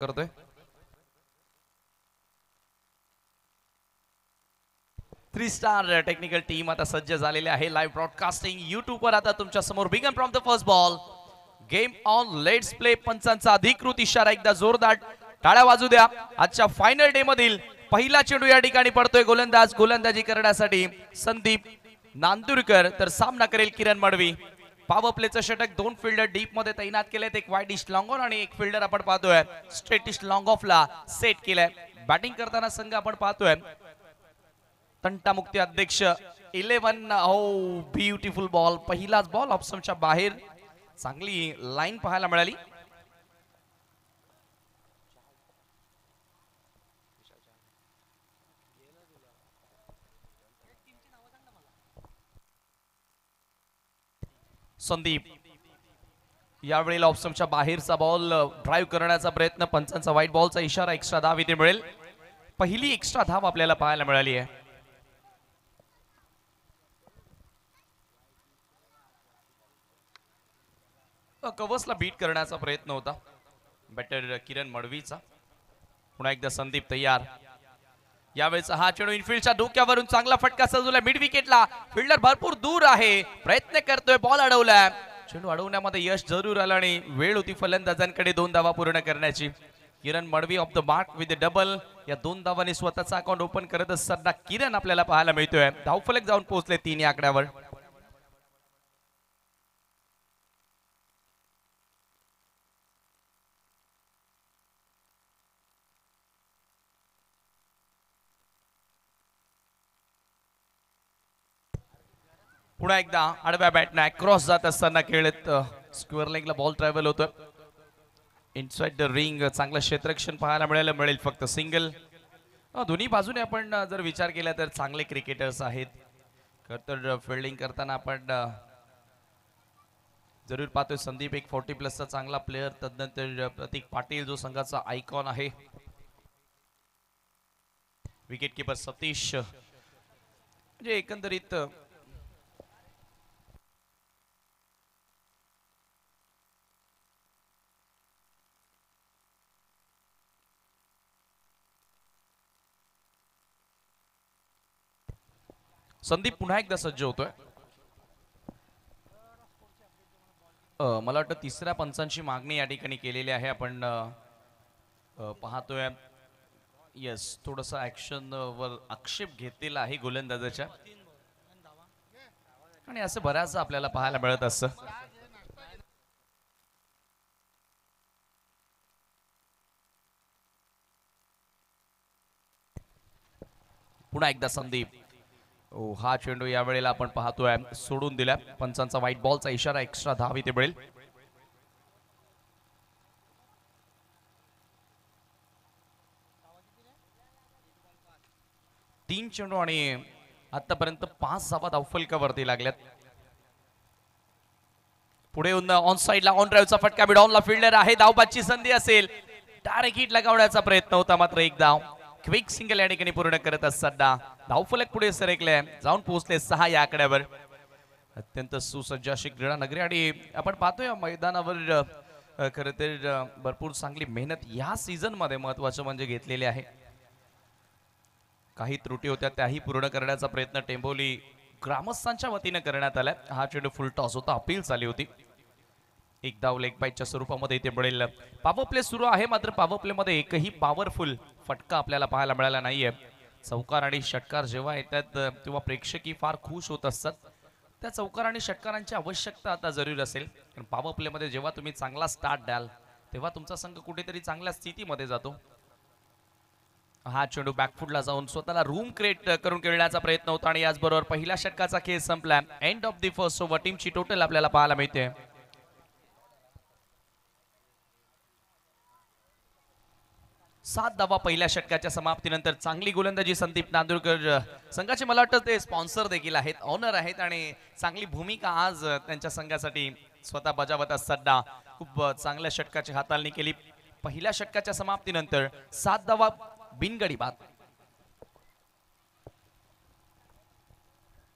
करतोय 3 star technical team आता सज्ज झालेले आहे लाईव्ह ब्रॉडकास्टिंग YouTube वर आता तुमच्या समोर begin from the first ball game on let's play पंचांचा अधिकृत इशारा एकदा जोरदार टाळ्या वाजू द्या आजच्या फायनल डे मधील पहिला चेंडू या ठिकाणी पडतोय गोलंदाजी करण्यासाठी संदीप नांदुरकर तर सामना करेल किरण मडवी पॉवर प्लेचं षटक दोन फिल्डर डीप मध्ये तैनात केलेत एक वाईड इस्ट लॉंग ऑन आणि एक फिल्डर आपण पाहतोय स्ट्रेट इस्ट लॉंग ऑफला सेट केलाय बॅटिंग करताना संघ आपण पाहतोय तंटामुक्ती अध्यक्ष 11 हो ब्युटिफुल बॉल पहिलाच बॉल ऑप्शनच्या बाहेर चांगली लाईन पाहायला मिळाली संदीप यावेळेला ऑप्शनच्या बाहेरचा बॉल ड्राइव्ह करण्याचा प्रयत्न पंचांचा व्हाईट बॉलचा इशारा एक्स्ट्रा धाव इथे मिळेल पहिली एक्स्ट्रा धाव आपल्याला पाहायला मिळाली आहे कवसला बीट करण्याचा प्रयत्न होता बॅटर किरण मडवीचा पुन्हा एकदा संदीप तयार यावेळेचा हा चेंडू इनफिल्डच्या डोक्यावरून चांगला फटका सजवला मिड विकेटला फिल्डर भरपूर दूर आहे प्रयत्न करतोय बॉल अडवलाय चेंडू अडवण्यामध्ये यश जरूर आलं आणि वेळ होती फलंदाजांकडे 2 धावा पूर्ण करण्याची Kiran Madvi off the mark with double या 2 धावांनी स्वतःचा अकाउंट ओपन करत असताना किरण आपल्याला पाहायला मिळतोय धावफलक जाऊन पोहोचले 3 या आकड्यावर पुन्हा एकदा आडव्या बॅटने क्रॉस जात असताना खेळत स्क्वेअर लेगला बॉल ट्रॅव्हल होतं इनसाइड द रिंग चांगलं क्षेत्ररक्षण पाहायला मिळेल फक्त सिंगल दोन्ही बाजूने आपण जर विचार केला तर चांगले क्रिकेटर्स आहेत तर फिल्डिंग करताना आपण जरूर पाहतोय संदीप एक 40+ चा चांगला प्लेअर तदनंतर प्रतीक पाटील जो संघाचा आयकॉन आहे विकेट किपर सतीश म्हणजे एकंदरीत संदीप पुन्हा एकदा सज्ज होतोय मला वाटतं तिसऱ्या पंचांची मागणी या ठिकाणी केलेली आहे आपण पाहतोय यस थोडंसं ऍक्शन वर आक्षेप घेतलेला आहे गोलंदाजाच्या आणि असं बऱ्याच आपल्याला पाहायला मिळत असतं पुन्हा एकदा संदीप हा चेंडू या वेळेला आपण पाहतोय सोडून दिला पंचांचा व्हाईट बॉलचा इशारा एक्स्ट्रा धाव इथे मिळेल तीन चेंडू आणि आतापर्यंत 5 धावा धावफलकावरती लागल्यात पुढे ऑन साइडला ऑन ड्राईव्हचा फटका बिडॉनला फिल्डर आहे धावबाची संधी असेल डायरेक्ट हिट लगावण्याचा प्रयत्न होता मात्र एक धाव क्विक सिंगल या ठिकाणी पूर्ण करत असताना धावफलक पुढे सरकले जाऊन पोहोचले 6 या आकड्यावर अत्यंत सुसज्ज अशी क्रीडा नगरी आणि आपण पाहतोय मैदानावर खरं तर भरपूर चांगली मेहनत या सीझन मध्ये महत्वाचं म्हणजे घेतलेली आहे काही त्रुटी होत्या त्याही पूर्ण करण्याचा प्रयत्न टेंबोली ग्रामस्थांच्या वतीने करण्यात आलाय हा चेंडू फुल टॉस होता अपील झाली होती एक धाव लेग बाईटच्या स्वरूपामध्ये इथे मिळेल पॉवर प्ले सुरू आहे मात्र पॉवर प्ले मध्ये एकही पॉवरफुल फटका आपल्याला पाहायला मिळाला नाहीये चौकार आणि षटकार जेव्हा येतात तेव्हा प्रेक्षकी फार खुश होत असतात त्या चौकार आणि षटकारांची आवश्यकता आता जरूर असेल कारण पॉवर प्ले मध्ये जेव्हा तुम्ही चांगला स्टार्ट द्याल तेव्हा तुमचा संघ कुठेतरी चांगल्या स्थितीमध्ये जातो हा चेंडू बॅकफुटला जाऊन स्वतःला रूम क्रिएट करून खेळण्याचा प्रयत्न होता आणि याचबरोबर पहिल्या षटकाचा खेळ संपला end of the first over टीमची टोटल आपल्याला पाहायला मिळते 7 धावा पहिल्या षटकाच्या समाप्तीनंतर चांगली गोलंदाजी संदीप नांदुरकर संघाचे मला वाटतं ते स्पॉन्सर देखील आहेत ऑनर आहेत आणि चांगली भूमिका आज त्यांच्या संघासाठी स्वतः बजावत असताना खूप चांगल्या षटकाची हाताळणी केली पहिल्या षटकाच्या समाप्तीनंतर 7 धावा बिनगडी बाद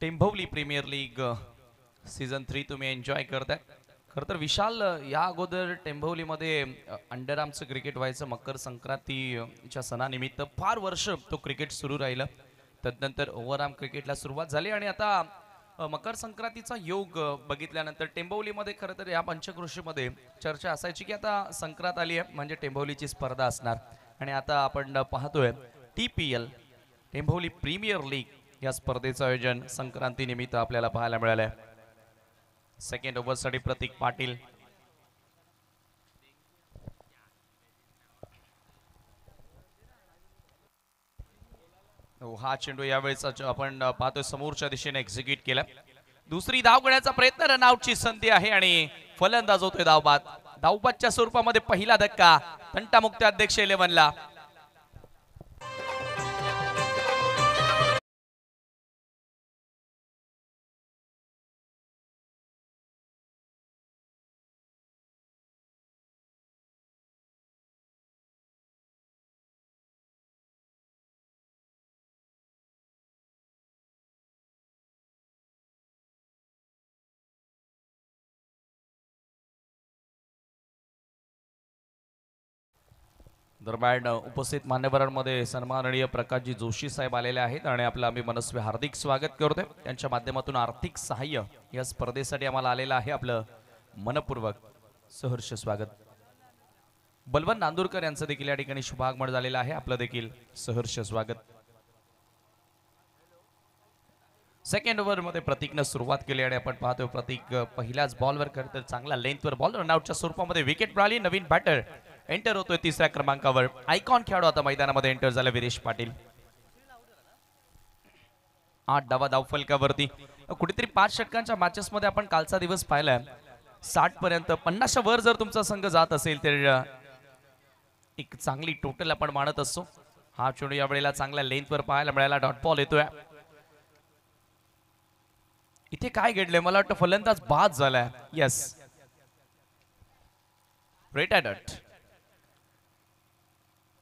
टेंभोली प्रीमियर लीग सीझन 3 तुम्ही एन्जॉय करताय खरं तर विशाल या अगोदर टेंभोलीमध्ये अंडर आर्मचं क्रिकेट व्हायचं मकर संक्रांतीच्या सणानिमित्त फार वर्ष तो क्रिकेट सुरू राहिलं. तदनंतर ओव्हरआर्म क्रिकेटला सुरुवात झाली आणि आता मकर संक्रांतीचा योग बघितल्यानंतर टेंभोलीमध्ये खरं तर या पंचक्रोशीमध्ये चर्चा असायची की आता संक्रांत आली आहे म्हणजे टेंभोलीची स्पर्धा असणार. आणि आता आपण पाहतोय TPL टेंभोली प्रीमियर लीग या स्पर्धेचं आयोजन संक्रांतीनिमित्त आपल्याला पाहायला मिळालं आहे. सेकंड ओव्हरसाठी प्रतीक पाटील. हा चेंडू यावेळेस आपण पाहतोय समोरच्या दिशेने एक्झिक्यूट केला. दुसरी धाव घेण्याचा प्रयत्न, रनआउटची संधी आहे आणि फलंदाज होतोय धावबाद. धावबादच्या स्वरूपामध्ये पहिला धक्का तंटामुक्त अध्यक्ष 11ला. दरम्यान उपस्थित मान्यवरांमध्ये सन्माननीय प्रकाशजी जोशी साहेब आलेले आहेत आणि आपलं आम्ही मनस्वी हार्दिक स्वागत करतोय. त्यांच्या माध्यमातून आर्थिक सहाय्य या स्पर्धेसाठी आम्हाला आलेलं आहे. आपलं मनपूर्वक सहर्ष स्वागत. बलवंत नांदुरकर यांचं देखील या ठिकाणी शुभागमन झालेलं आहे. आपलं देखील सहर्ष स्वागत. सेकंड ओव्हरमध्ये प्रतीकनं सुरुवात केली आणि आपण पाहतोय प्रतीक पहिल्याच बॉलवर खरं तर चांगला लेंथवर बॉल, रनआउटच्या स्वरूपामध्ये विकेट मिळाली. नवीन बॅटर एंटर होतोय तिसऱ्या क्रमांकावर. आयकॉन खेळाडू आता मैदानामध्ये एंटर झाला विरेश पाटील. 8 धावा धावफलकावरती. कुठेतरी 5 षटकांच्या मॅचेस मध्ये आपण कालचा दिवस पाहिलाय 60 पर्यंत 50च्या वर जर तुमचा संघ जात असेल तर एक चांगली टोटल आपण मानत असतो. हा चेंडू या वेळेला चांगल्या लेंथवर पाहायला मिळाला. डॉट बॉल येतोय. इथे काय घडलंय मला वाटतं फलंदाज बाद झालाय. येस, रेट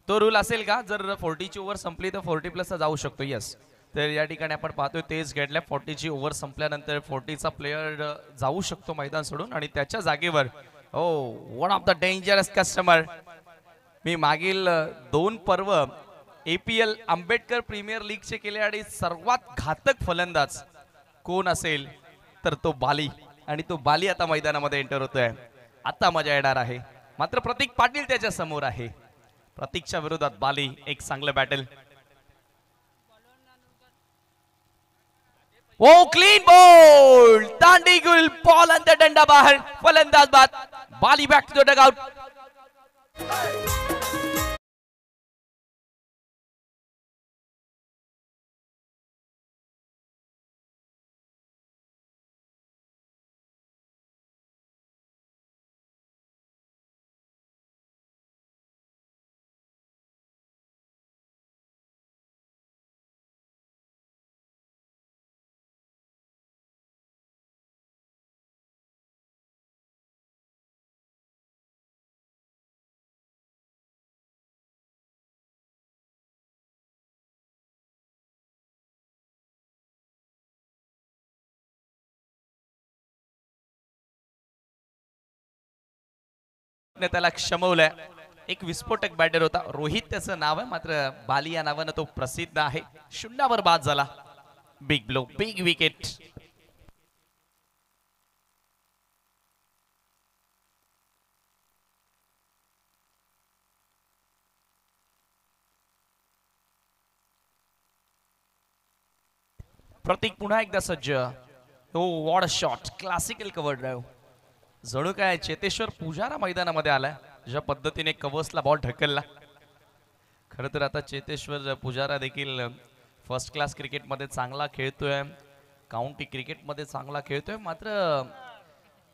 तो रूल असेल का जर 40ची ओव्हर संपली तर 40+ जाऊ शकतो. येस, तर या ठिकाणी आपण पाहतोय तेच घडलंय. 40ची ओव्हर संपल्यानंतर 40चा प्लेयर जाऊ शकतो मैदान सोडून आणि त्याच्या जागेवर one of the dangerous customer. मी मागील 2 पर्व APL आंबेडकर प्रीमियर लीगचे केले आणि सर्वात घातक फलंदाज कोण असेल तर तो बाली. आणि तो बाली आता मैदानामध्ये एंटर होतोय. आता मजा येणार आहे. मात्र प्रतीक पाटील त्याच्या समोर आहे. प्रतीकच्या विरोधात बाली, एक चांगलं बॅटल. क्लीन बॉल, दांडीगुल बॉल अंदर, डंडा बाहर, फलंदाज बाद. बाली बॅक टू द डगआउट. त्याला क्षमवलंय. एक विस्फोटक बॅटर होता रोहित त्याचं नाव आहे. मात्र बाली या नावानं तो प्रसिद्ध आहे. शून्यावर बाद झाला. Big blow, big wicket. Prateek पुन्हा एकदा सज्ज. What a shot, classical cover drive. जणू काय चेतेश्वर पुजारा मैदानामध्ये आलाय. ज्या पद्धतीने कव्हर्सला बॉल ढकलला. खरं तर आता चेतेश्वर पुजारा देखील फर्स्ट क्लास क्रिकेटमध्ये चांगला खेळतोय. काउंटी क्रिकेटमध्ये चांगला खेळतोय. मात्र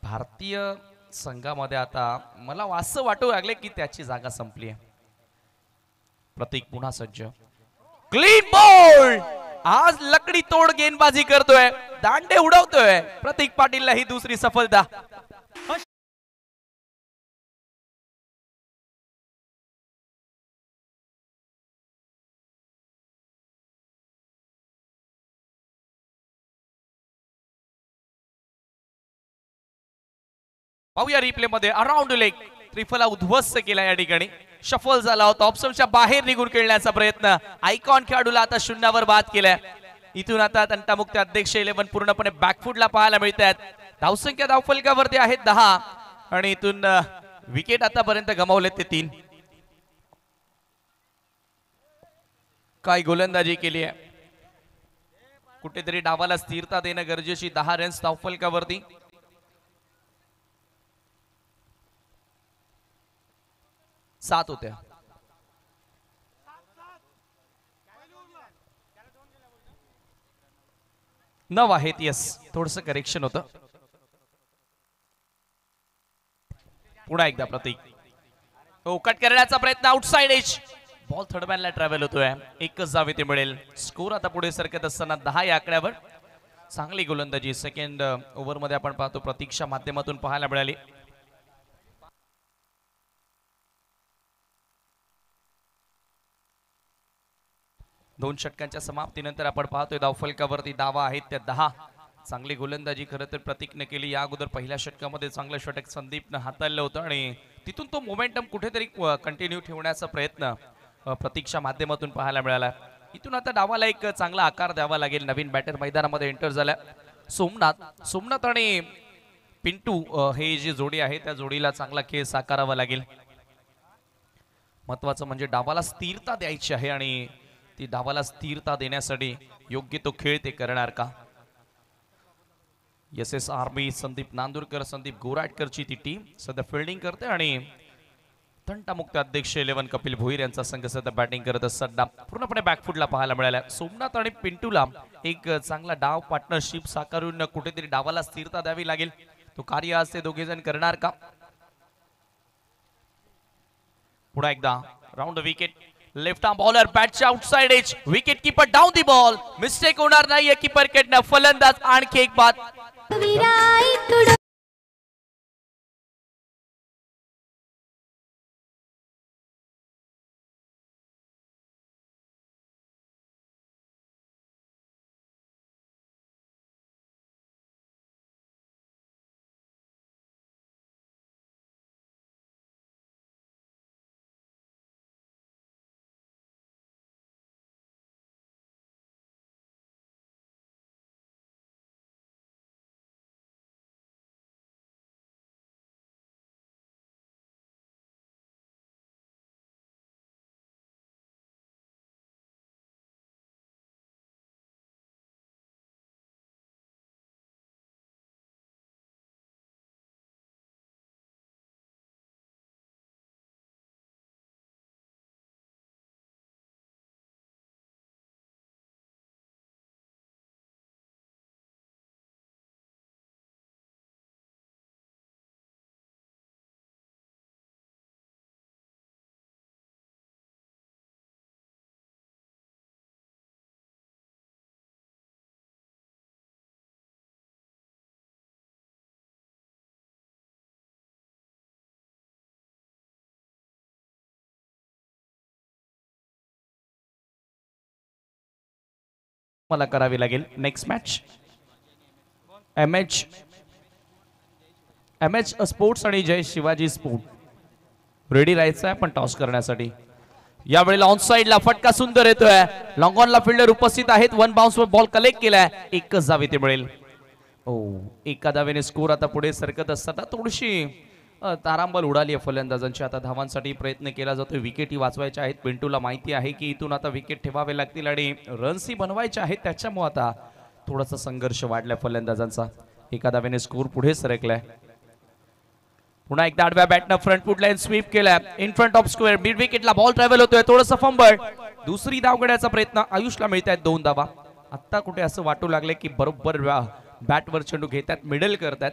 भारतीय संघामध्ये आता मला असं वाटू लागले की त्याची जागा संपली आहे. प्रतीक पुन्हा सज्ज. Clean ball. आज लकडी तोड गेंदबाजी करतोय, दांडे उडवतोय. प्रतीक पाटीलला ही दुसरी सफलता. पाहूया रिप्ले मध्ये अराउंड लेग त्रिफला उद्ध्वस्त केला या ठिकाणी शफल झाला होता ऑप्शनच्या बाहेर निघून खेळण्याचा प्रयत्न आयकॉन खेळाडूला आता शून्यावर बाद केलाय इथून आता तंटामुक्त अध्यक्ष 11 पूर्णपणे बॅकफुटला पाहायला मिळत आहेत धावसंख्या धावफलकावरती आहेत 10 आणि इथून विकेट आतापर्यंत गमावले ते 3 काय गोलंदाजी केली आहे कुठेतरी डावाला स्थिरता देणं गरजेची 10 रन्स धावफलकावरती सात होत्या 9 आहेत यस थोडस करेक्शन होतं पुन्हा एकदा प्रतीक कट करण्याचा प्रयत्न आउटसाइड एज बॉल थर्ड मॅनला ट्रॅव्हल होतोय एकच जावे ते मिळेल स्कोर आता पुढे सरकत असताना 10 या आकड्यावर चांगली गोलंदाजी सेकंड ओव्हर मध्ये आपण पाहतो प्रतीकच्या माध्यमातून पाहायला मिळाली दोन षटकांच्या समाप्तीनंतर आपण पाहतोय धावफलकावरती दावा आहेत त्या 10 चांगली गोलंदाजी खरं तर प्रतीकने केली या अगोदर पहिल्या षटकामध्ये चांगलं षटक संदीपनं हाताळलं होतं आणि तिथून तो मोमेंटम कुठेतरी कंटिन्यू ठेवण्याचा प्रयत्न प्रतीकच्या माध्यमातून पाहायला मिळाला इथून आता डावाला एक चांगला आकार द्यावा लागेल नवीन बॅटर मैदानामध्ये एंटर झाल्या सोमनाथ आणि पिंटू हे जी जोडी आहे त्या जोडीला चांगला खेळ साकारावा लागेल महत्वाचं म्हणजे डावाला स्थिरता द्यायची आहे आणि ती डावाला स्थिरता देण्यासाठी योग्य तो खेळ ते करणार का एस आर्मी संदीप नांदुरकर संदीप गोराटकरची ती टीम सध्या फिल्डिंग करते आणि तंटामुक्त अध्यक्ष 11 कपिल भोईर यांचा संघ सध्या बॅटिंग करत असताना पूर्णपणे बॅकफुटला पाहायला मिळाला सोमनाथ आणि पिंटूला एक चांगला डाव पार्टनरशिप साकारून कुठेतरी डावाला स्थिरता द्यावी लागेल तो कार्य आज ते दोघे जण करणार का पुन्हा एकदा round wicket left arm bowler बॅटच्या outside edge wicket keeper down the ball mistake होणार नाहीये कीपर कडनं फलंदाज आणखी एक बाद मला करावी लागेल नेक्स्ट मॅच एमएच स्पोर्ट्स आणि जय शिवाजी स्पोर्ट रेडी राहायचं आहे पण टॉस करण्यासाठी यावेळेला ऑन साइडला फटका सुंदर येतोय लॉंग ऑनला फिल्डर उपस्थित आहेत वन बाउन्स वर बॉल कलेक्ट केलाय एकच धाव ते मिळेल एका धावेने स्कोर आता पुढे सरकत असताना थोडीशी तारांबळ उडाली आहे फलंदाजांची आता धावांसाठी प्रयत्न केला जातोय विकेटी वाचवायच्या आहेत पिंटूला माहिती आहे की इथून आता विकेट ठेवावे लागतील आणि रन्सही बनवायचे आहेत त्याच्यामुळे आता थोडासा संघर्ष वाढलाय फलंदाजांचा एका धावेने स्कोर पुढे सरकलाय पुन्हा एकदा आडव्या बॅटनं फ्रंट फुट लाईन स्वीप केलाय in front of square mid विकेटला बॉल ट्रॅव्हल होतोय थोडंसं फंबल दुसरी धाव घेण्याचा प्रयत्न आयुषला मिळत आहेत 2 धावा आता कुठे असं वाटू लागले की बरोबर बॅटवर चेंडू घेतात मिडल करतात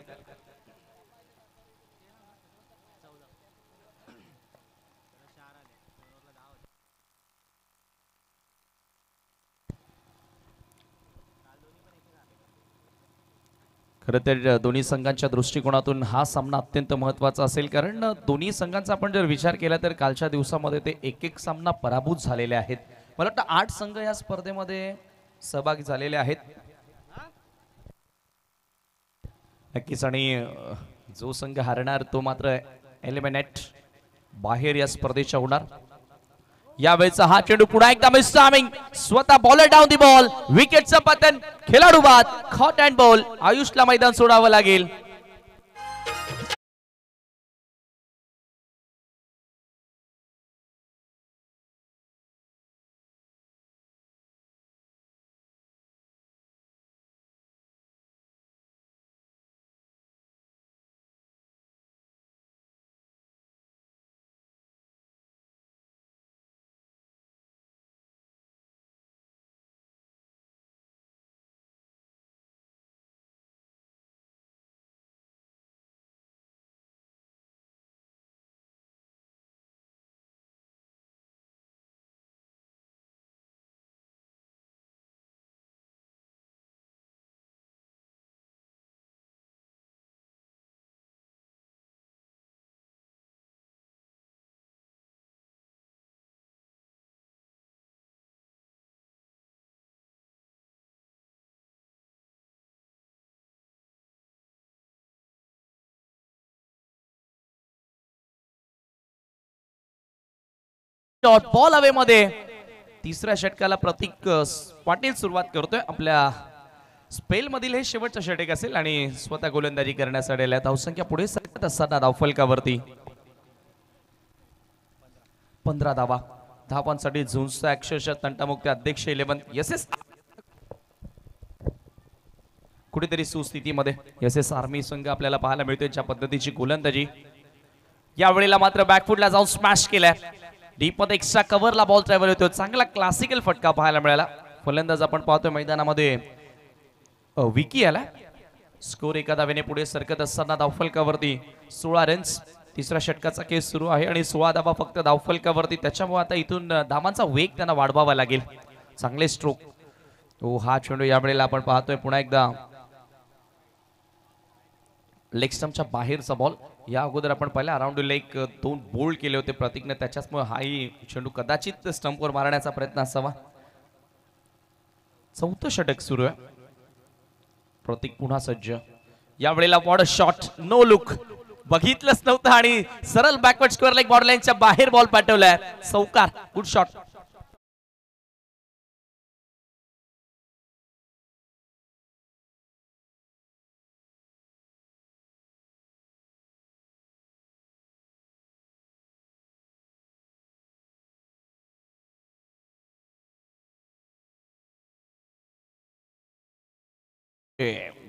खरं तर दोन्ही संघांच्या दृष्टिकोनातून हा सामना अत्यंत महत्त्वाचा असेल कारण दोन्ही संघांचा आपण जर विचार केला तर कालच्या दिवसामध्ये ते एक सामना पराभूत झालेले आहेत मला वाटतं 8 संघ या स्पर्धेमध्ये सहभागी झालेले आहेत नक्कीच आणि जो संघ हारणार तो मात्र एलिमिनेट, बाहेर या स्पर्धेच्या होणार. यावेळेचा हा चेंडू पुन्हा एकदा मिस टायमिंग, स्वतः बॉलर डाऊन दी बॉल, विकेटचं पतन, खेळाडू बाद, हॉट अँड बॉल. आयुषला मैदान सोडावं लागेल. बॉल हवे मध्ये. तिसऱ्या षटकाला प्रतीक पाटील सुरुवात करतोय. आपल्या स्पेल मधील हे शेवटचं षटक असेल आणि स्वतः गोलंदाजी करण्यासाठी धावसंख्या पुढे सरकत असताना धावफलकावरती 15 धावा. धावांसाठी झुंजचा अक्षरशः तंटामुक्त अध्यक्ष 11 एस कुठेतरी सुस्थितीमध्ये एस आर्मी संघ आपल्याला पाहायला मिळतोय. ज्या पद्धतीची गोलंदाजी यावेळेला मात्र बॅकफुटला जाऊन स्मॅश केलाय. डीप मध्ये एक्स्ट्रा कव्हरला बॉल ट्रॅव्हल होतो. चांगला क्लासिकल फटका पाहायला मिळाला. फलंदाज आपण पाहतोय मैदानामध्ये विकी आला. स्कोर एका धावेने पुढे सरकत असताना धावफलकावरती 16 रन्स. तिसऱ्या षटकाचा केस सुरू आहे आणि 16 धावा फक्त धावफलकावरती. त्याच्यामुळे आता इथून धावांचा वेग त्यांना वाढवावा लागेल. चांगले स्ट्रोक. हा चेंडू यावेळेला आपण पाहतोय पुन्हा एकदा लेग स्टंपच्या बाहेरचा बॉल. या अगोदर आपण पाहिलं अराउंड लेग 2 बोल्ड केले होते प्रतीकने. त्याच्यामुळे हाही चेंडू कदाचित स्टंपवर मारण्याचा प्रयत्न असावा. चौथं षटक सुरू आहे. प्रतीक पुन्हा सज्ज. यावेळेला बॉर्डर शॉट, नो लुक, बघितलंच नव्हतं आणि सरळ बॅकवर्ड स्क्वेअर लेग बॉर्डर लाईनच्या बाहेर बॉल पाठवलाय. चौकार, good shot.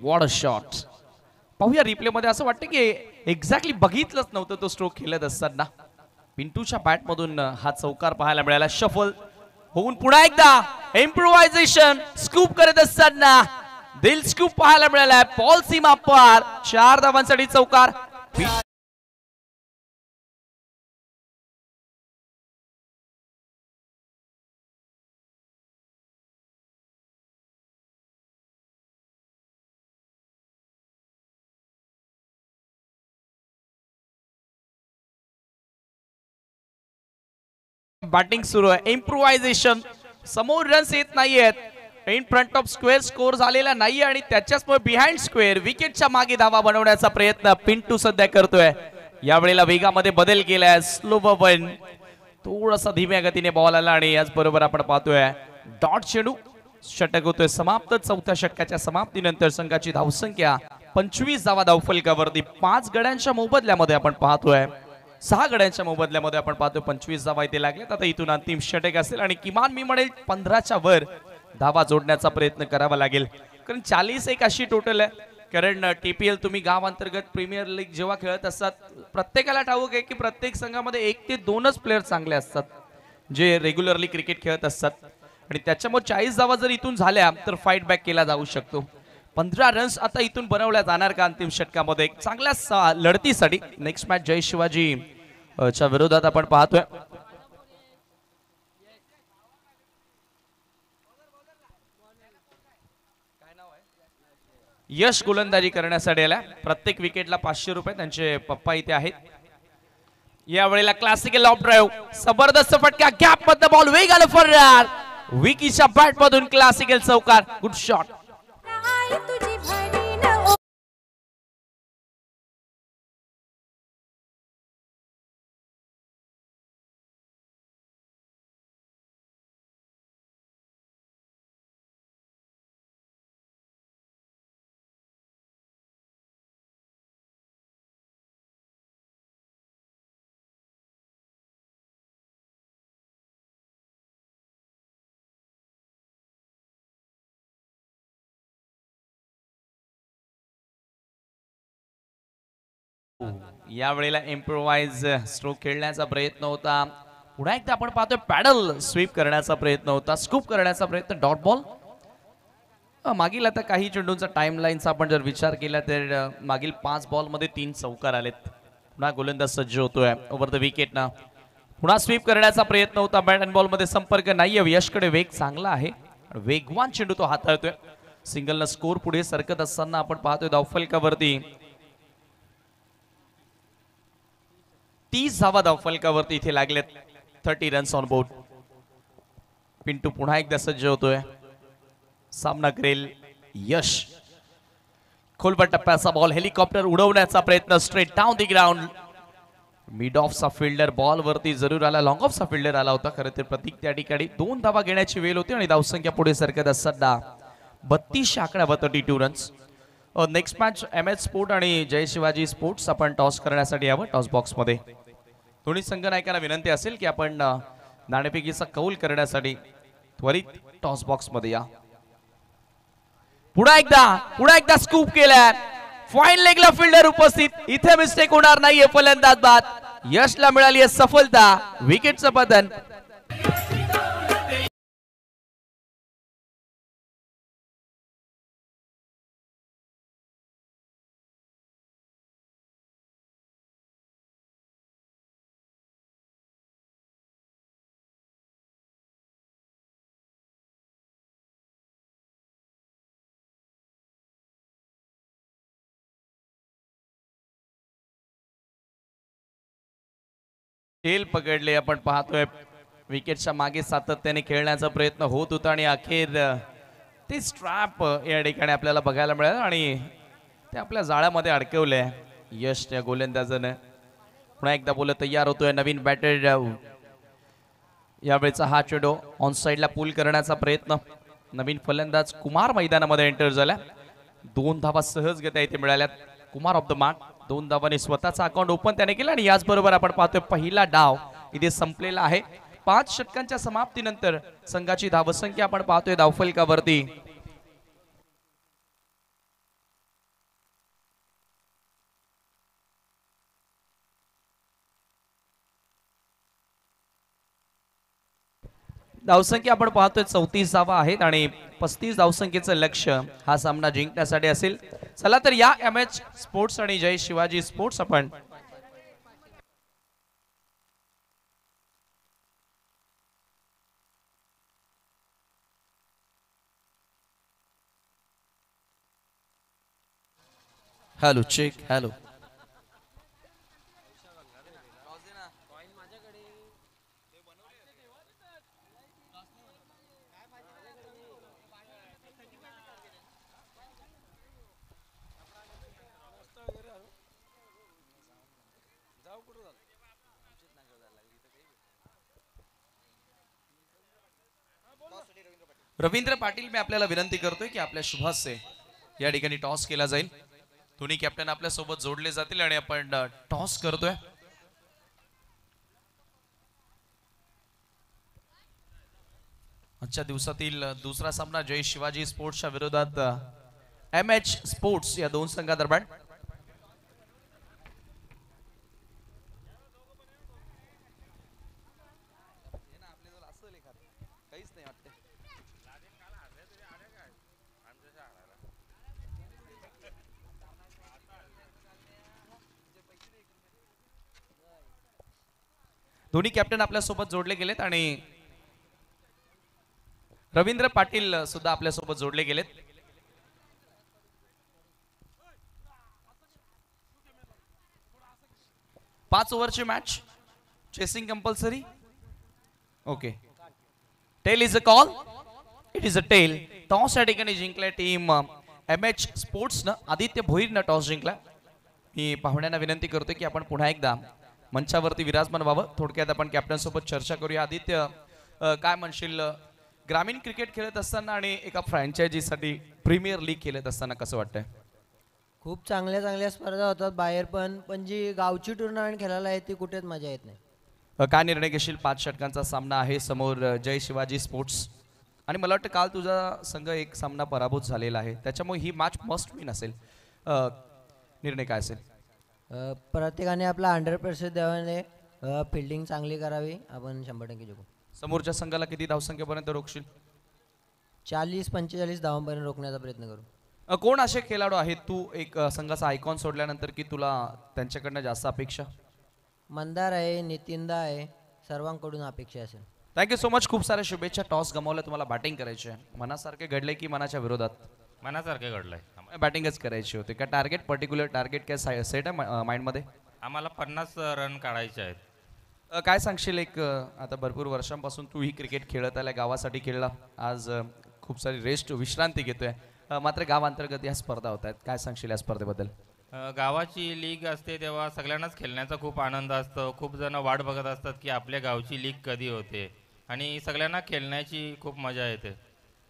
What a shot. पाहूया रिप्ले मध्ये. असं वाटतं की एक्झॅक्टली बघितलंच नव्हतं तो स्ट्रोक खेळत असताना. पिंटूच्या बॅट मधून हा चौकार पाहायला मिळाला. शफल होऊन पुन्हा एकदा इम्प्रोव्हायझेशन, स्कूप करत असताना दिल स्कूप पाहायला मिळाला. बॉल सीमा पार. 4 धावांसाठी चौकार. बॅटिंग सुरू आहे. इम्प्रोव्हायझेशन. समोर रन्स येत नाहीयेत. In front of square score झालेला नाही आणि त्याच्याचमुळे बिहाइंड स्क्वेअर विकेटच्या मागे धावा बनवण्याचा प्रयत्न पिंटू सध्या करतोय. यावेळेला वेगामध्ये बदल केलाय. स्लो बबन थोडासा धीम्या गतीने बॉल आला आणि याचबरोबर आपण पाहतोय डॉट चेंडू. षटक होतोय समाप्त. चौथ्या षटकाच्या समाप्तीनंतर संघाची धावसंख्या 25 धावा धावफलकावरती. 5 गड्यांच्या मोबदल्यामध्ये आपण पाहतोय 6 गड्यांच्या मोबदल्यामध्ये आपण पाहतोय 25 धावा इथे लागल्यात. आता इथून अंतिम षटक असेल आणि किमान मी म्हणेल 15च्या वर धावा जोडण्याचा प्रयत्न करावा लागेल. कारण 40 एक अशी टोटल आहे. कारण TPL तुम्ही गाव अंतर्गत प्रीमियर लीग जेव्हा खेळत असतात प्रत्येकाला ठाऊक आहे की प्रत्येक संघामध्ये 1 ते 2च प्लेयर चांगले असतात जे रेग्युलरली क्रिकेट खेळत असतात आणि त्याच्यामुळे 40 धावा जर इथून झाल्या तर फाईट बॅक केला जाऊ शकतो. 15 रन्स आता इथून बनवल्या जाणार का अंतिम षटकामध्ये चांगल्या लढतीसाठी. नेक्स्ट मॅच जय शिवाजी च्या विरोधात आपण पाहतोय. यश गोलंदाजी करण्यासाठी आला. प्रत्येक विकेटला 500 रुपये. त्यांचे पप्पा इथे आहेत. यावेळेला क्लासिकल ऑफ ड्राइव्ह, जबरदस्त फटका, गॅप मध्ये बॉल, वेगाने फरार, विकीच्या बॅट मधून क्लासिकल चौकार, गुड शॉट. यावेळेला इम्प्रोवाइज स्ट्रोक खेळण्याचा प्रयत्न होता. पुन्हा एकदा आपण पाहतोय पॅडल स्वीप करण्याचा प्रयत्न होता, स्कूप करण्याचा प्रयत्न, डॉट बॉल. मागील आता काही चेंडूंचा टाइम लाईनचा आपण जर विचार केला तर मागील 5 बॉलमध्ये 3 चौकार आलेत. पुन्हा गोलंदाज सज्ज होतोय ओव्हर द विकेट ना. पुन्हा स्वीप करण्याचा प्रयत्न होता, बॅट अँड बॉल मध्ये संपर्क नाहीये. यशकडे वेग चांगला आहे, वेगवान चेंडू तो हाताळतोय. सिंगल न स्कोर पुढे सरकत असताना आपण पाहतोय धावफलकावरती 30 धावा धावफलकावरती इथे लागलेत. 30 रन्स ऑन बोर्ड. पिंटू पुन्हा एकदा सज्ज होतोय, सामना करेल यश. खोलवर टप्प्याचा बॉल, हेलिकॉप्टर उडवण्याचा प्रयत्न, straight down the ground. Mid ऑफचा फिल्डर बॉल वरती जरूर आला, लॉंग ऑफचा फिल्डर आला होता. खरं तर प्रतीक त्या ठिकाणी 2 धावा घेण्याची वेळ होती आणि धावसंख्या पुढे सरकत असताना 32 आकडा 32 runs. Next match MS sport आणि जय शिवाजी स्पोर्ट्स आपण टॉस करण्यासाठी यावं. टॉस बॉक्स मध्ये दोन्ही संघनायकांना विनंती असेल की आपण नाणेफेकीचा कौल करण्यासाठी त्वरित टॉस बॉक्स मध्ये या. पुन्हा एकदा स्कूप केलाय, फाईन लेगला फिल्डर उपस्थित, इथे मिस्टेक होणार नाहीये. फलंदाज बाद, यशला मिळाली आहे सफलता, विकेटचं पतन. खेळ पकडले आपण पाहतोय. विकेटच्या मागे सातत्याने खेळण्याचा प्रयत्न होत होता आणि अखेर ते स्ट्रॅप या ठिकाणी आपल्याला बघायला मिळालं आणि ते आपल्या जाळ्यामध्ये अडकवले यश त्या गोलंदाजानं. पुन्हा एकदा बोलत तयार होतोय नवीन बॅटर. यावेळेचा हा चेंडू ऑन साइडला पूल करण्याचा प्रयत्न. नवीन फलंदाज कुमार मैदानामध्ये एंटर झाला. 2 धावा सहजगत्या इथे मिळाल्यात. Kumar off the mark. 2 धावांनी स्वतःचा अकाउंट ओपन त्याने केला आणि याचबरोबर आपण पाहतोय पहिला डाव इथे संपलेला आहे. 5 षटकांच्या समाप्तीनंतर संघाची धावसंख्या आपण पाहतोय धावफलकावरती 34 धावा आहेत आणि 35 धावसंख्येचं लक्ष्य हा सामना जिंकण्यासाठी असेल. चला तर या MS स्पोर्ट्स आणि जय शिवाजी स्पोर्ट्स आपण hello check hello. Ravindra Patil मी आपल्याला विनंती करतोय की आपल्या शुभासे या ठिकाणी टॉस केला जाईल. दोन्ही कॅप्टन आपल्या सोबत जोडले जातील आणि आपण टॉस करतोय. आजच्या दिवसातील दुसरा सामना जय शिवाजी स्पोर्ट्सच्या विरोधात MH स्पोर्ट्स या 2 संघादरम्यान. दोन्ही कॅप्टन आपल्या सोबत जोडले गेलेत आणि रवींद्र पाटील सुद्धा आपल्या सोबत जोडले गेलेत. पाच ओव्हरची match. Chasing compulsory. Okay. Tail is a call. It is a tail. Toss या ठिकाणी जिंकलाय टीम MH स्पोर्ट्स न. आदित्य भोईरनं टॉस जिंकला. मी पाहुण्यांना विनंती करतोय की आपण पुन्हा एकदा मंचावरती विराजमान व्हावं. थोडक्यात आपण कॅप्टन सोबत चर्चा करूया. आदित्य काय म्हणशील, ग्रामीण क्रिकेट खेळत असताना आणि एका फ्रँचायझीसाठी प्रीमियर लीग खेळत असताना कसं वाटतंय? खूप चांगल्या चांगल्या स्पर्धा होतात बाहेर पण जी गावची टुर्नामेंट खेळायला आहे ती कुठेच मजा येत नाही. काय निर्णय घेशील? 5 षटकांचा सामना आहे समोर जय शिवाजी स्पोर्ट्स आणि मला वाटतं काल तुझा संघ एक सामना पराभूत झालेला आहे, त्याच्यामुळे ही मॅच मस्ट विन असेल. निर्णय काय असेल? प्रत्येकाने आपला 100% द्यावाने, फिल्डिंग चांगली करावी, आपण 100% जिंकू. समोरच्या संघाला किती धावसंख्येपर्यंत रोखशील? 40-45 धावांपर्यंत रोखण्याचा प्रयत्न करू. कोण असे खेळाडू आहेत तू एक संघाचा आयकॉन सोडल्यानंतर की तुला त्यांच्याकडनं जास्त अपेक्षा? मंदार आहे, नितिनदा आहे, सर्वांकडून अपेक्षा असेल. Thank you so much. खूप साऱ्या शुभेच्छा. टॉस गमावलं, तुम्हाला बॅटिंग करायची आहे. मनासारखे घडले की मनाच्या विरोधात? मनासारखे घडलंय. बॅटिंगच करायची होती का? टार्गेट पर्टिक्युलर टार्गेट काय सेट आहे माइंडमध्ये? आम्हाला 50 रन काढायचे आहेत. काय सांगशील एक आता भरपूर वर्षांपासून तू ही क्रिकेट खेळत आलाय, गावासाठी खेळला, आज खूप सारी रेस्ट विश्रांती घेतोय, मात्र गावांतर्गत ह्या स्पर्धा होत आहेत, काय सांगशील या स्पर्धेबद्दल? गावाची लीग असते तेव्हा सगळ्यांनाच खेळण्याचा खूप आनंद असतो. खूप जण वाट बघत असतात की आपल्या गावची लीग कधी होते आणि सगळ्यांना खेळण्याची खूप मजा येते.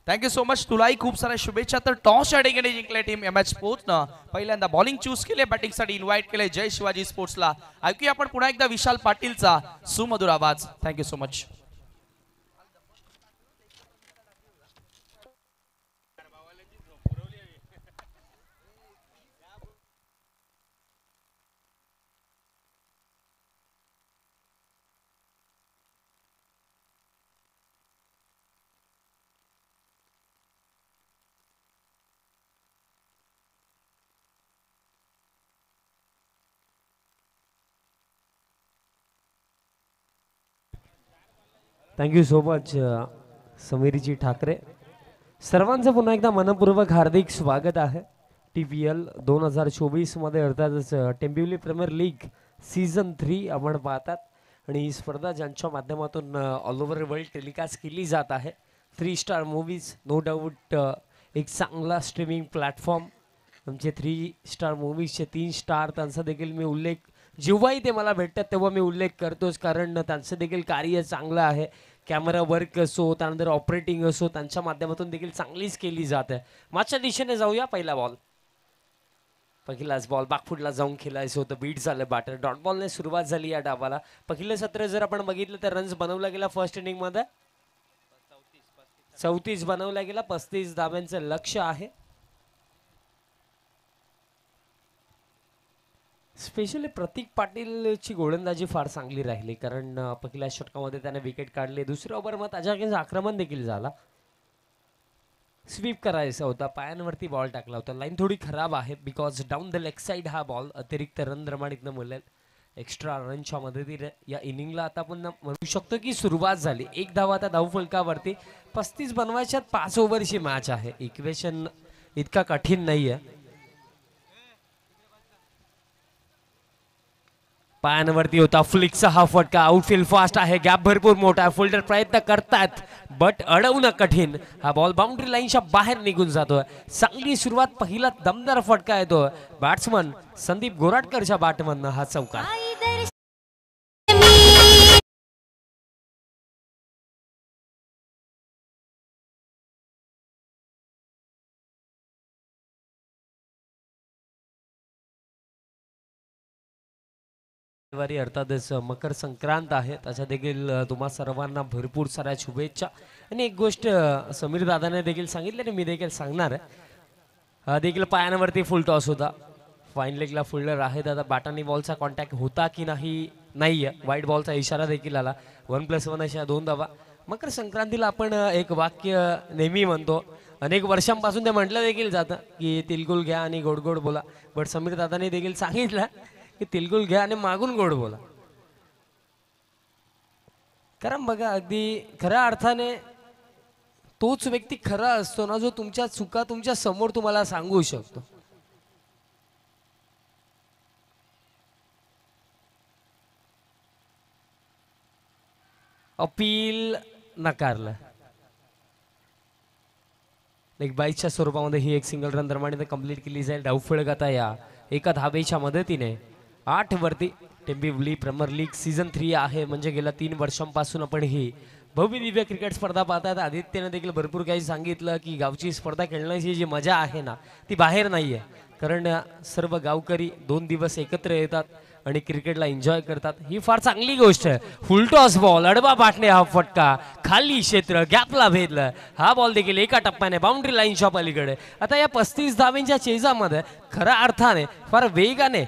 Thank you so much. तुलाही खूप साऱ्या शुभेच्छा. तर टॉस या ठिकाणी जिंकले टीम एम एच स्पोर्ट्सनं. पहिल्यांदा बॉलिंग चूज केले, बॅटिंगसाठी इन्व्हाइट केले जय शिवाजी स्पोर्ट्सला. ऐकूया आपण पुन्हा एकदा विशाल पाटीलचा सुमधुर आवाज. Thank you so much. Thank you so much समीरजी ठाकरे. सर्वांचं पुन्हा एकदा मनपूर्वक हार्दिक स्वागत आहे TPL 2024मध्ये, अर्थातच टेंबिवली प्रीमियर लीग सीझन 3 आपण पाहतात. आणि ही स्पर्धा ज्यांच्या माध्यमातून ऑल ओव्हर वर्ल्ड टेलिकास्ट केली जात आहे. 3 स्टार मूवीज नो डाऊट एक चांगला स्ट्रीमिंग प्लॅटफॉर्म. आमचे 3 स्टार मूवीजचे 3 स्टार त्यांचा देखील मी उल्लेख जेव्हाही ते मला भेटतात तेव्हा मी उल्लेख करतोच, कारण त्यांचं देखील कार्य चांगलं आहे. कॅमेरा वर्क असो, त्यानंतर ऑपरेटिंग असो, त्यांच्या माध्यमातून देखील चांगलीच केली जात आहे. मागच्या दिशेने जाऊया. पहिला बॉल, पहिलाच बॉल बाकफुटला जाऊन खेळायचं होतं, बीट झालं बॅटर. डॉट बॉलने सुरुवात झाली या डावाला. पहिलं सत्र जर आपण बघितलं तर रन्स बनवला गेला फर्स्ट इनिंगमध्ये 34 बनवला गेला. 35 धाब्यांचं लक्ष आहे. स्पेशली प्रतीक पाटीलची गोलंदाजी फार चांगली राहिली, कारण पहिल्या षटकामध्ये त्याने विकेट काढले. दुसऱ्या ओव्हरमध्ये त्याच्या अगेन्स्ट आक्रमण देखील झाला. स्वीप करायचा होता, पायांवरती बॉल टाकला होता. लाईन थोडी खराब आहे because down the leg side हा बॉल अतिरिक्त रन प्रमाणित मिळेल. एक्स्ट्रा रनच्या मदतीने या इनिंगला आता आपण म्हणू शकतो की सुरुवात झाली. 1 धाव आता धावफलकावरती. 35 बनवायच्यात 5 ओव्हरची मॅच आहे. इक्वेशन इतका कठीण नाही आहे. पायांवरती होता, फ्लिकचा हा फटका. आउटफील्ड फास्ट आहे, गॅप भरपूर मोठा आहे. फोल्डर प्रयत्न करतात बट अडवणं कठीण. हा बॉल बाउंड्री लाईनच्या बाहेर निघून जातोय. चांगली सुरुवात, पहिला दमदार फटका येतो बॅट्समन संदीप गोराटकरच्या बॅटमधनं हा चौकार. अर्थातच मकर संक्रांत आहे, त्याच्या देखील तुम्हा सर्वांना भरपूर साऱ्या शुभेच्छा. आणि एक गोष्ट समीर दादाने देखील सांगितली आणि मी देखील सांगणार आहे, देखील पायांवरती फुल टॉस होता. फाईन लेगला फुल्डर आहे दादा. बॅटानी बॉलचा कॉन्टॅक्ट होता की नाही आहे. वाईट बॉलचा इशारा देखील आला. 1+1 अशा 2 धावा. मकर संक्रांतीला आपण एक वाक्य नेहमी म्हणतो, अनेक वर्षांपासून ते म्हटलं देखील जातं की तिलगुल घ्या आणि गोड गोड बोला. बट समीर दादाने देखील सांगितलं की तिलगुल घ्या आणि मागून गोड बोला. कारण बघा, अगदी खऱ्या अर्थाने तोच व्यक्ती खरा असतो ना, जो तुमच्या चुका तुमच्या समोर तुम्हाला सांगू शकतो. अपील नाकारलं. एक बाईकच्या स्वरूपामध्ये ही एक सिंगल रन दरम्यान कंप्लीट केली जाईल. डावफळक आता या एका धावेच्या मदतीने 8 वरती. टेंबिवली प्रीमियर लीग सीझन 3 आहे, म्हणजे गेल्या 3 वर्षांपासून आपण ही भव्य दिव्य क्रिकेट स्पर्धा पाहतात. आदित्यने देखील भरपूर काही सांगितलं की गावची स्पर्धा खेळण्याची जी मजा आहे ना, ती बाहेर नाही आहे. कारण सर्व गावकरी 2 दिवस एकत्र येतात आणि क्रिकेटला एन्जॉय करतात. ही फार चांगली गोष्ट आहे. फुल टॉस बॉल, अडवा बाटणे हा फटका, खाली क्षेत्र, गॅपला भेदलं. हा बॉल देखील एका टप्प्याने बाउंड्री लाईनच्या पलीकडे. आता या 35 धावेंच्या चेजामध्ये खऱ्या अर्थाने फार वेगाने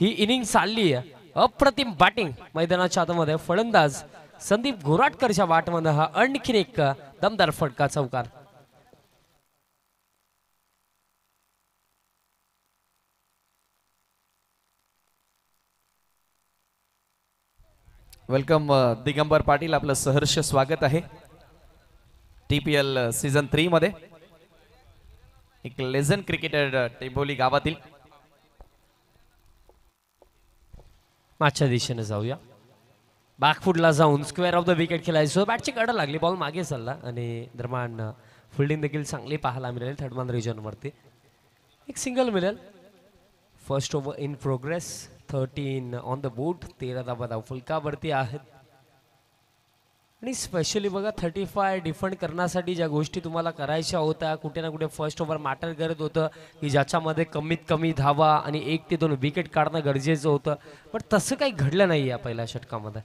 ही इनिंग चालली आहे. अप्रतिम बॅटिंग मैदानाच्या आतमध्ये फलंदाज संदीप घोराटकरच्या वाटमध्ये हा आणखीन एक दमदार फटका चौकार. वेलकम दिगंबर पाटील, आपलं सहर्ष स्वागत आहे TPL सीझन 3 मध्ये. एक लेजंड क्रिकेटर टेंभोली गावातील. मागच्या दिशेने जाऊया. बॅकफुटला जाऊन स्क्वेअर ऑफ द विकेट खेळायचो. बॅटची कडा लागली, बॉल मागे चालला आणि दरम्यान फिल्डिंग देखील चांगली पाहायला मिळेल. थर्ड मॅन रिजन वरती एक सिंगल मिळेल. First over in progress. 13 on the board. 13 धावा फुलकावरती आहेत. आणि स्पेशली बघा 35 डिफेंड करण्यासाठी ज्या गोष्टी तुम्हाला करायच्या होत्या, कुठे ना कुठे फर्स्ट ओव्हर मॅटर करत होतं की ज्याच्यामध्ये कमीत कमी धावा आणि 1 ते 2 विकेट काढणं गरजेचं होतं. पण तसं काही घडलं नाही या पहिल्या षटकामध्ये.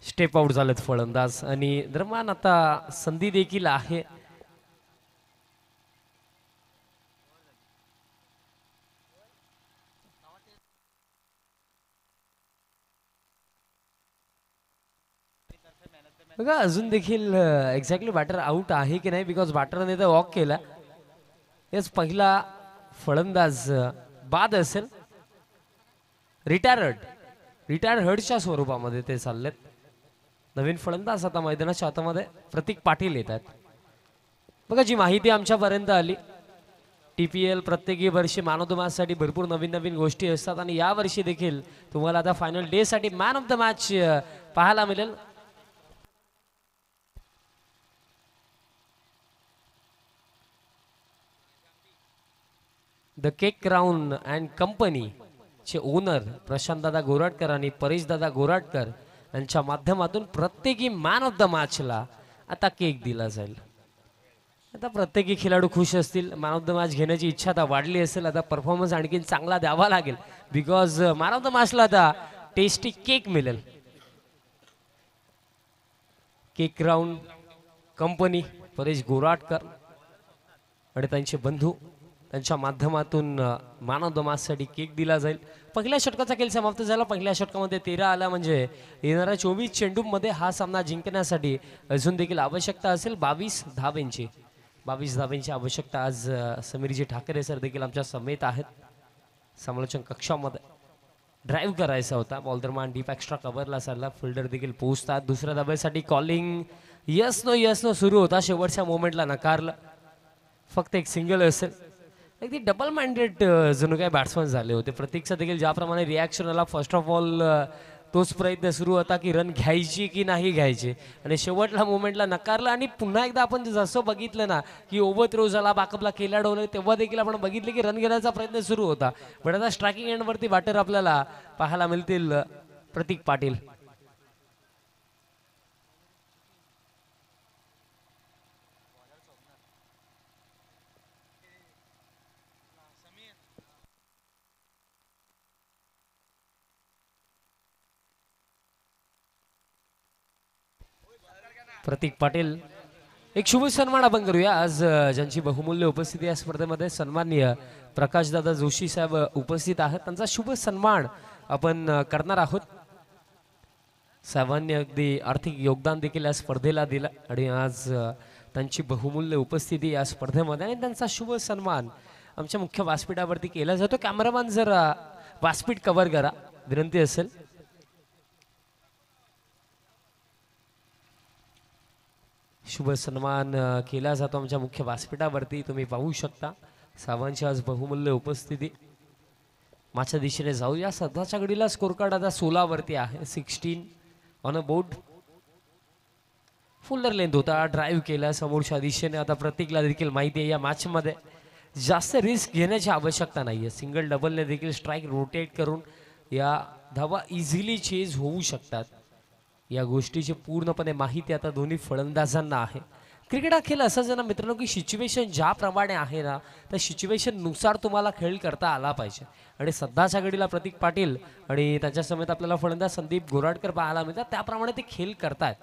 स्टेप आउट झालेत फलंदाज आणि दरम्यान आता संधी देखील आहे. बघा अजून देखील एक्झॅक्टली बॅटर आउट आहे की नाही, बिकॉज बॅटरने तर वॉक केला. याच पहिला फलंदाज बाद असेल. रिटायर्ड हर्डच्या स्वरूपामध्ये ते चाललेत. नवीन फलंदाज आता मैदानाच्या हातामध्ये प्रतीक पाटील येत आहेत. बघा जी माहिती आमच्यापर्यंत आली, TPL प्रत्येकी वर्षी मॅन ऑफ द मॅच साठी भरपूर नवीन नवीन गोष्टी असतात आणि या वर्षी देखील तुम्हाला आता फायनल डे साठी मॅन ऑफ द मॅच पाहायला मिळेल. The cake crown and company चे ओनर प्रशांत दादा गोराटकर आणि परेश दादा गोराटकर यांच्या माध्यमातून प्रत्येकी मॅन ऑफ द मॅचला आता केक दिला जाईल. आता प्रत्येकी खेळाडू खुश असतील. मॅन ऑफ द मॅच घेण्याची इच्छा आता वाढली असेल. आता परफॉर्मन्स आणखी चांगला द्यावा लागेल, बिकॉज मॅन ऑफ द मॅचला आता टेस्टी केक मिळेल. केक क्राउन कंपनी परेश गोराटकर आणि त्यांचे बंधू त्यांच्या माध्यमातून मॅन ऑफ द मॅच साठी केक दिला जाईल. पहिल्या षटकाचा खेळ समाप्त झाला. पहिल्या षटकामध्ये 13 आला म्हणजे येणाऱ्या 24 चेंडूमध्ये हा सामना जिंकण्यासाठी अजून देखील आवश्यकता असेल 22 धावेंची. 22 धावेंची आवश्यकता. आज समीरजी ठाकरे सर देखील आमच्या समेत आहेत. समालोचन कक्षामध्ये ड्राईव्ह करायचा होता. बॉल दरम्यान डीप एक्स्ट्रा कव्हरला चालला. फिल्डर देखील पोहोचतात. दुसऱ्या धाब्यासाठी कॉलिंग यस नो सुरू होता. शेवटच्या मोमेंटला नकारलं. फक्त एक सिंगल असेल. अगदी डबल माइंडेड जणू काय बॅट्समन झाले होते. प्रतीकचा देखील ज्याप्रमाणे रिॲक्शन आला, फर्स्ट ऑफ ऑल तोच प्रयत्न सुरू होता की रन घ्यायची की नाही घ्यायची, आणि शेवटला मोमेंटला नकारला. आणि पुन्हा एकदा आपण जसं बघितलं ना की ओव्हर थ्रो झाला, बॅकअपला केला डोले, तेव्हा देखील आपण बघितले की रन घेण्याचा प्रयत्न सुरू होता. पण आता स्ट्रायकिंग एंडवरती बॅटर आपल्याला पाहायला मिळतील प्रतीक पाटील. प्रतीक पाटील एक शुभ सन्मान आपण करूया. आज ज्यांची बहुमूल्य उपस्थिती या स्पर्धेमध्ये सन्माननीय प्रकाशदादा जोशी साहेब उपस्थित आहेत. त्यांचा शुभ सन्मान आपण करणार आहोत. साहेबांनी अगदी आर्थिक योगदान देखील या स्पर्धेला दिलं आणि आज त्यांची बहुमूल्य उपस्थिती या स्पर्धेमध्ये आणि त्यांचा शुभ सन्मान आमच्या मुख्य व्यासपीठावरती केला जातो. कॅमेरामॅन जर व्यासपीठ कव्हर करा, विनंती असेल. शुभ सन्मान केला जातो आमच्या मुख्य व्यासपीठावरती. तुम्ही पाहू शकता साहेबांची आज बहुमूल्य उपस्थिती. मागच्या दिशेने जाऊया. सध्याच्या घडीला स्कोर कार्ड आता 16 वरती आहे. 16 ऑन अ बोर्ड. फुल्लर लेंथ होता, ड्राईव्ह केला समोरच्या दिशेने. आता प्रत्येकला देखील माहिती आहे या मॅच मध्ये जास्त रिस्क घेण्याची आवश्यकता नाहीये. सिंगल डबलने देखील स्ट्राईक रोटेट करून या धावा इझिली चेज होऊ शकतात. या गोष्टीची पूर्णपणे माहिती आता दोन्ही फलंदाजांना आहे. क्रिकेट हा खेळ असाच आहे ना मित्रांनो की सिच्युएशन ज्याप्रमाणे आहे ना त्या सिच्युएशन नुसार तुम्हाला खेळ करता आला पाहिजे. आणि सध्याच्या घडीला प्रतीक पाटील आणि त्याच्या समेत आपल्याला फलंदाज संदीप गोराटकर पाहायला मिळतात. त्याप्रमाणे ते खेळ करतात.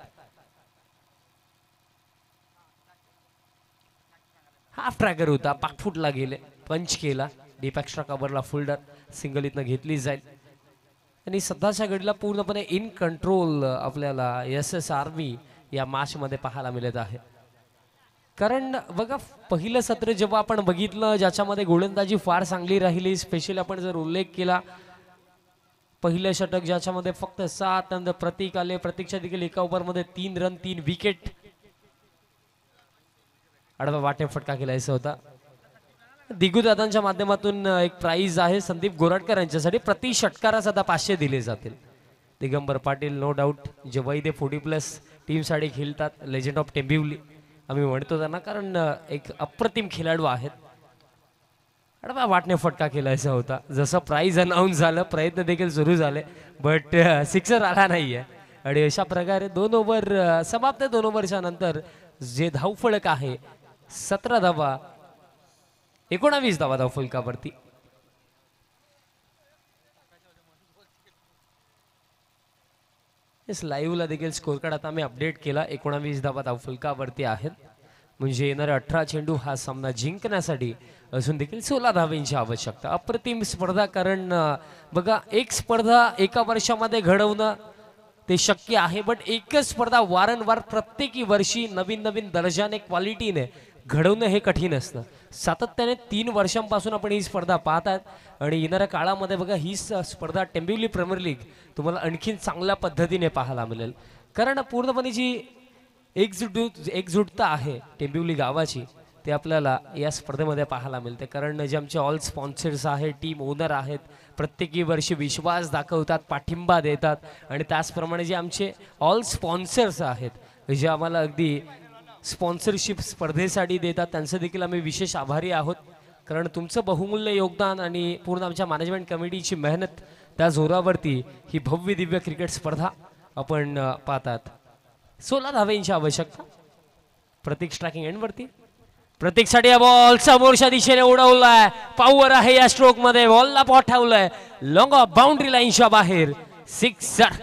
हाफ ट्रॅकर होता, पाकफुटला गेले. पंच केला. डीप एक्स्ट्रा कव्हरला फुल्डर सिंगल इथनं घेतली जाईल आणि सध्याच्या घडीला पूर्णपणे इन कंट्रोल आपल्याला SS आर्मी या मॅचमध्ये पाहायला मिळत आहे. कारण बघा पहिलं सत्र जेव्हा आपण बघितलं ज्याच्यामध्ये गोलंदाजी फार चांगली राहिली, स्पेशली आपण जर उल्लेख केला पहिलं षटक ज्याच्यामध्ये फक्त 7 रन प्रतीक आले, प्रतीकच्या देखील एका ओव्हरमध्ये 3 रन 3 विकेट, आडवा वाटे फटका केलायचा होता. दिगुदादांच्या माध्यमातून एक प्राइज आहे संदीप गोराटकर यांच्यासाठी, प्रति षटकारास आता 500 दिले जातील. दिगंबर पाटील नो डाऊट जेव्हाही ते 40+ टीमसाठी खेळतात, लेजंड ऑफ टेंबिवली आम्ही म्हणतो त्यांना, कारण एक अप्रतिम खेळाडू आहेत. आडवा वाटणे फटका केलायचा होता. जसं प्राइज अनाऊन्स झालं प्रयत्न देखील सुरू झाले, बट सिक्सर आला नाहीये. आणि अशा प्रकारे 2 ओव्हर समाप्त. 2 ओव्हरच्या नंतर जे धावफलक आहे 17 धावा, 19 धावा धावफलकावरती. लाईव्हला देखील स्कोर कार्ड आता आम्ही अपडेट केला. 19 धावा धावफलकावरती आहेत. म्हणजे येणाऱ्या 18 चेंडू हा सामना जिंकण्यासाठी अजून देखील 16 धावांची आवश्यकता. अप्रतिम स्पर्धा, कारण बघा एक स्पर्धा एका वर्षामध्ये घडवणं ते शक्य आहे, बट एकच स्पर्धा वारंवार प्रत्येकी वर्षी नवीन नवीन दर्जाने क्वालिटीने घडवणं हे कठीण असतं. सातत्याने 3 वर्षांपासून आपण ही स्पर्धा पाहतात आणि येणाऱ्या काळामध्ये बघा ही स्पर्धा टेंबिवली प्रीमियर लीग तुम्हाला आणखीन चांगल्या पद्धतीने पाहायला मिळेल. कारण पूर्णपणे जी एकजुटता आहे टेंबिवली गावाची ते आपल्याला या स्पर्धेमध्ये पाहायला मिळते. कारण जे आमचे ऑल स्पॉन्सर्स आहेत, टीम ओनर आहेत, प्रत्येकी वर्षी विश्वास दाखवतात, पाठिंबा देतात आणि त्याचप्रमाणे जे आमचे ऑल स्पॉन्सर्स आहेत जे आम्हाला अगदी स्पॉन्सरशिप स्पर्धेसाठी देतात, त्यांचं देखील आम्ही विशेष आभारी आहोत. कारण तुमचं बहुमूल्य योगदान आणि पूर्ण आमच्या मॅनेजमेंट कमिटीची मेहनत त्या जोरावरती ही भव्य दिव्य क्रिकेट स्पर्धा आपण पाहतात. 16 धावांची आवश्यकता. प्रतीक स्ट्रायकिंग एंडवरती. प्रतीकसाठी हा बॉल समोरच्या दिशेने उडवलाय. पॉवर आहे या स्ट्रोक मध्ये. बॉलला पाठवलाय लॉंग ऑफ बाउंड्री लाईनच्या बाहेर. सिक्सर.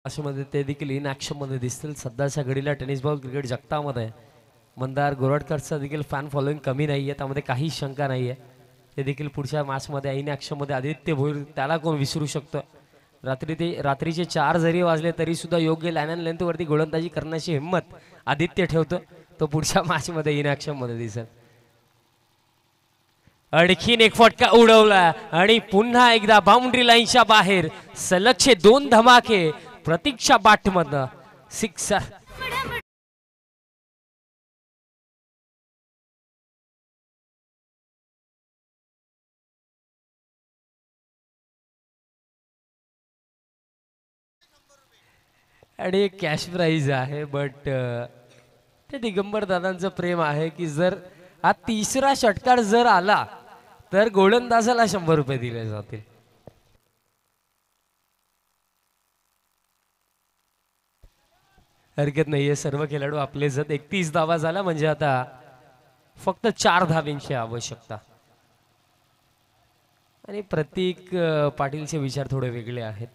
अशामध्ये ते देखील इन ॲक्शनमध्ये दिसतील. सध्याच्या घडीला टेनिस बॉल क्रिकेट जगतामध्ये मंदार गोराटकरचा देखील फॅन फॉलोईंग कमी नाही आहे, त्यामध्ये काही शंका नाही आहे. ते देखील पुढच्या मॅचमध्ये इन ॲक्शनमध्ये आदित्य भोईर, त्याला कोण विसरू शकतं. रात्रीचे 4 जरी वाजले तरी सुद्धा योग्य लाईन अँड लेंथवरती गोलंदाजी करण्याची हिंमत आदित्य ठेवतो. तो पुढच्या मॅचमध्ये इन ॲक्शनमध्ये दिसेल. आणखीन एक फटका उडवला आणि पुन्हा एकदा बाउंड्री लाईनच्या बाहेर. सलगचे 2 धमाके प्रतीक्षा बाटमधनं. सिक्सर. आणि कॅश प्राइज आहे, बट ते दिगंबर दादांचं प्रेम आहे की जर हा 3रा षटकार जर आला तर गोलंदाजाला 100 रुपये दिले जातील. हरकत नाहीये. सर्व खेळाडू आपले जत. 31 धावा झाला म्हणजे आता फक्त 4 धावांची आवश्यकता. आणि प्रतीक पाटीलचे विचार थोडे वेगळे आहेत.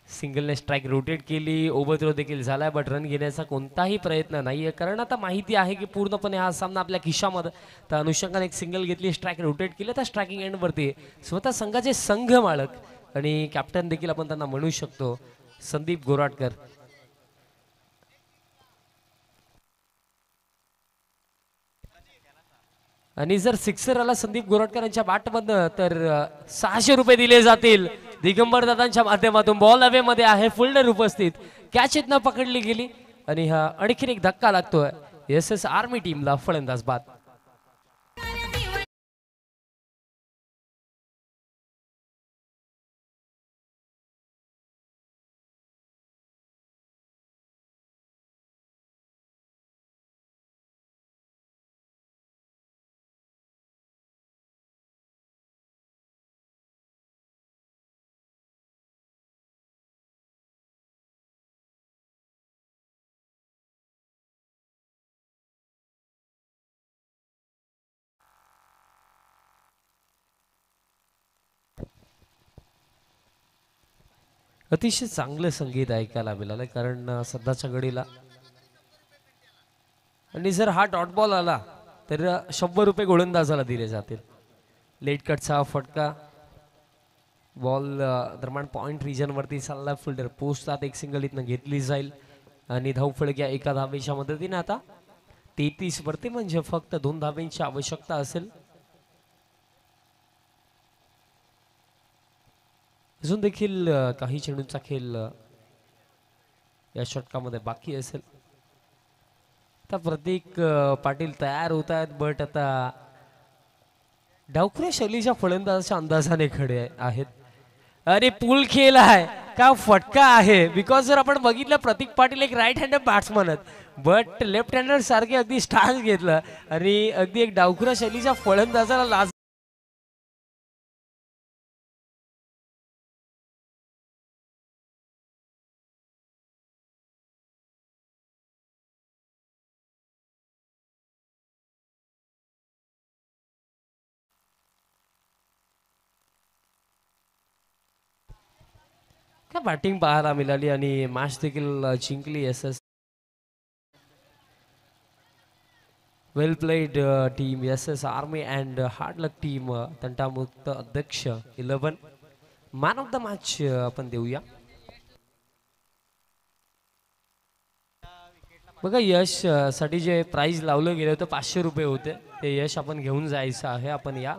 सिंगलने स्ट्राईक रोटेट केली, ओव्हरथ्रो देखील झालाय, बट रन घेण्याचा कोणताही प्रयत्न नाहीये. कारण आता माहिती आहे की पूर्णपणे हा सामना आपल्या खिशामध्ये. तर अनुषंगाने एक सिंगल घेतली, स्ट्राईक रोटेट केलं, त्या स्ट्रायकिंग एंडवरती स्वतः संघाचे संघ मालक आणि कॅप्टन देखील आपण त्यांना म्हणू शकतो संदीप गोराटकर. आणि जर सिक्सर आला संदीप गोराटकरांच्या बॅटमधनं तर 600 रुपये दिले जातील. दिगंबर दादांच्या माध्यमातून बॉल अवे मध्ये आहे, फुल्डर उपस्थित, कॅच इथनं पकडली गेली आणि हा आणखीन एक धक्का लागतोय SS आर्मी टीमला. फलंदाज बाद. अतिशय चांगलं संगीत ऐकायला मिळालं, कारण सध्याच्या घडीला आणि जर हा डॉट बॉल आला तर 100 रुपये गोलंदाजाला दिले जातील. लेट कटचा फटका, बॉल दरम्यान पॉइंट रिजन वरती चालला, फिल्डर पोस्टात एक सिंगल इथनं घेतली जाईल आणि धावफलक एका धावेच्या मदतीने आता 33 वरती, म्हणजे फक्त 2 धावेंची आवश्यकता असेल. अजून देखील काही चेंडूंचा खेळ या षटकामध्ये बाकी असेल. आता प्रतीक पाटील तयार होत आहेत, बट आता डावखुऱ्या शैलीच्या फलंदाजाच्या अंदाजाने खडे आहेत. अरे पूल खेळ आहे का फटका आहे, बिकॉज जर आपण बघितलं प्रतीक पाटील एक राईट हँडर बॅट्समन आहेत, बट लेफ्ट हँडर सारखे अगदी स्टान्स घेतलं आणि अगदी एक डावखुऱ्या शैलीच्या फलंदाजाला लाज. का बॅटिंग पाहायला मिळाली आणि मॅच देखील जिंकली. Yes well played team S army and hard luck team. तंटामुक्त अध्यक्ष 11 मॅन ऑफ द मॅच आपण देऊया. बघा यश साठी जे प्राइज लावलं गेलं होतं 500 रुपये होते, ते यश आपण घेऊन जायचं आहे. आपण या